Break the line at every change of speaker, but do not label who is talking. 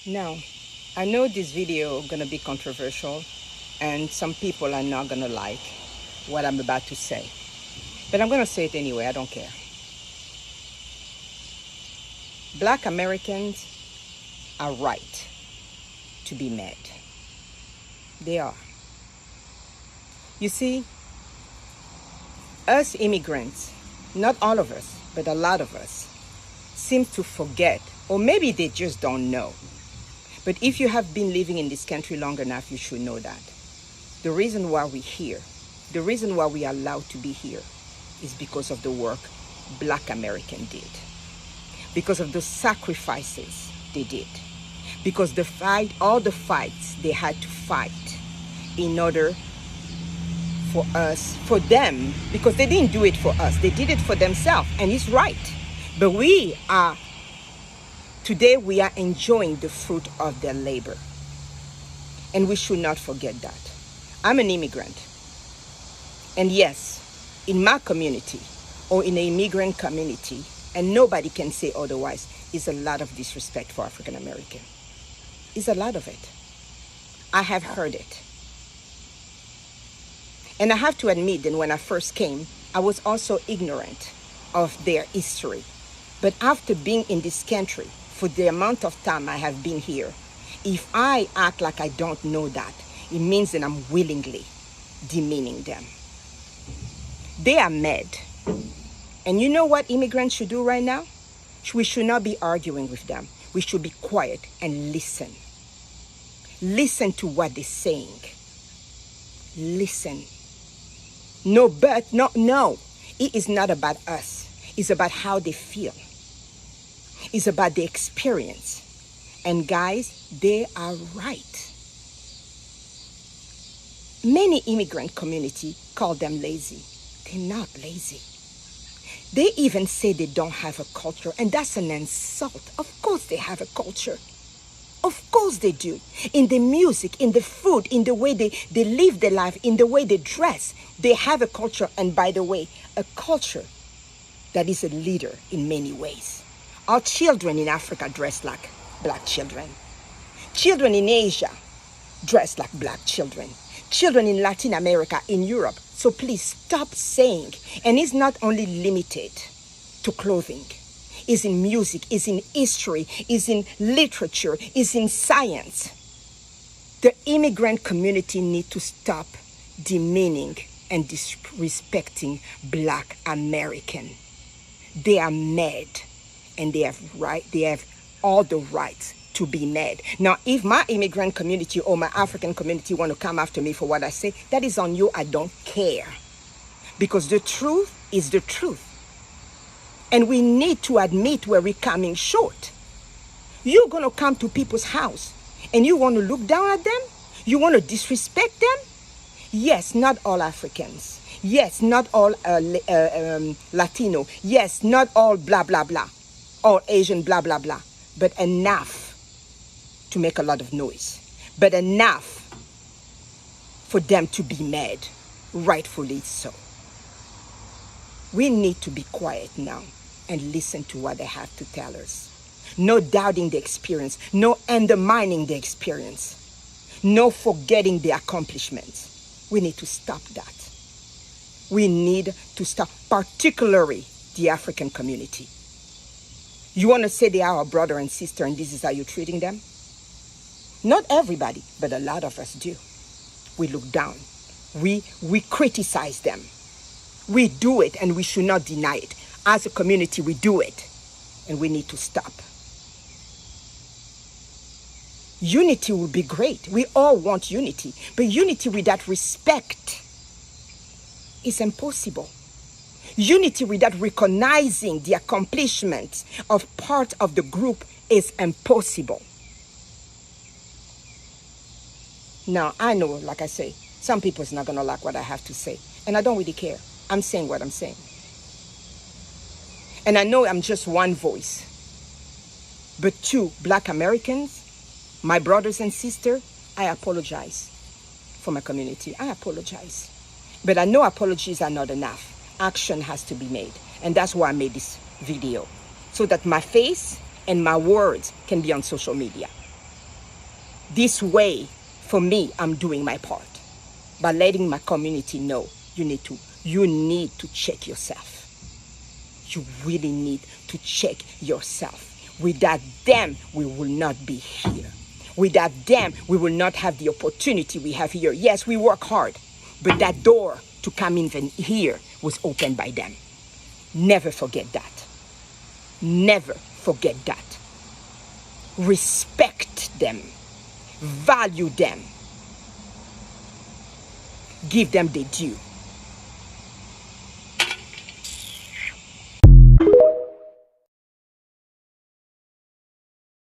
Now, I know this video is gonna be controversial and some people are not gonna like what I'm about to say. But I'm gonna say it anyway, I don't care. Black Americans are right to be mad. They are. You see, us immigrants, not all of us, but a lot of us, seem to forget, or maybe they just don't know. But if you have been living in this country long enough, you should know that. The reason why we're here, the reason why we are allowed to be here is because of the work Black Americans did. Because of the sacrifices they did. Because all the fights they had to fight in order for us, for them, because they didn't do it for us, they did it for themselves, and it's right. But today we are enjoying the fruit of their labor. And we should not forget that. I'm an immigrant. And yes, in my community, or in an immigrant community, and nobody can say otherwise, is a lot of disrespect for African American. It's a lot of it. I have heard it. And I have to admit that when I first came, I was also ignorant of their history. But after being in this country, for the amount of time I have been here, if I act like I don't know that, it means that I'm willingly demeaning them. They are mad. And you know what immigrants should do right now? We should not be arguing with them. We should be quiet and listen. Listen to what they're saying. Listen. No. It is not about us. It's about how they feel. It's about the experience. And guys, they are right. Many immigrant community call them lazy. They're not lazy. They even say they don't have a culture, and that's an insult. Of course they have a culture. Of course they do. In the music, in the food, in the way they live their life, in the way they dress, they have a culture. And by the way, a culture that is a leader in many ways. Our children in Africa dress like Black children. Children in Asia dress like Black children. Children in Latin America, in Europe. So please stop saying, and it's not only limited to clothing. It's in music, it's in history, it's in literature, it's in science. The immigrant community need to stop demeaning and disrespecting Black American. They are mad, and they have all the rights to be mad. Now, if my immigrant community or my African community want to come after me for what I say, that is on you. I don't care. Because the truth is the truth. And we need to admit where we're coming short. You're going to come to people's house and you want to look down at them? You want to disrespect them? Yes, not all Africans. Yes, not all Latino. Yes, not all blah, blah, blah. All Asian, blah, blah, blah. But enough to make a lot of noise. But enough for them to be mad. Rightfully so. We need to be quiet now and listen to what they have to tell us. No doubting the experience. No undermining the experience. No forgetting the accomplishments. We need to stop that. We need to stop, particularly the African community. You want to say they are our brother and sister and this is how you're treating them? Not everybody, but a lot of us do. We look down. We criticize them. We do it and we should not deny it. As a community, we do it and we need to stop. Unity would be great. We all want unity, but unity without respect is impossible. Unity without recognizing the accomplishments of part of the group is impossible. Now, I know, like I say, some people's not going to like what I have to say, and I don't really care. I'm saying what I'm saying. And I know I'm just one voice. But to Black Americans, my brothers and sisters, I apologize for my community. I apologize. But I know apologies are not enough. Action has to be made. And that's why I made this video. So that my face and my words can be on social media. This way, for me, I'm doing my part by letting my community know you need to check yourself. You really need to check yourself. Without them, we will not be here. Without them, we will not have the opportunity we have here. Yes, we work hard, but that door to come in here was opened by them. Never forget that. Never forget that. Respect them. Value them. Give them their due.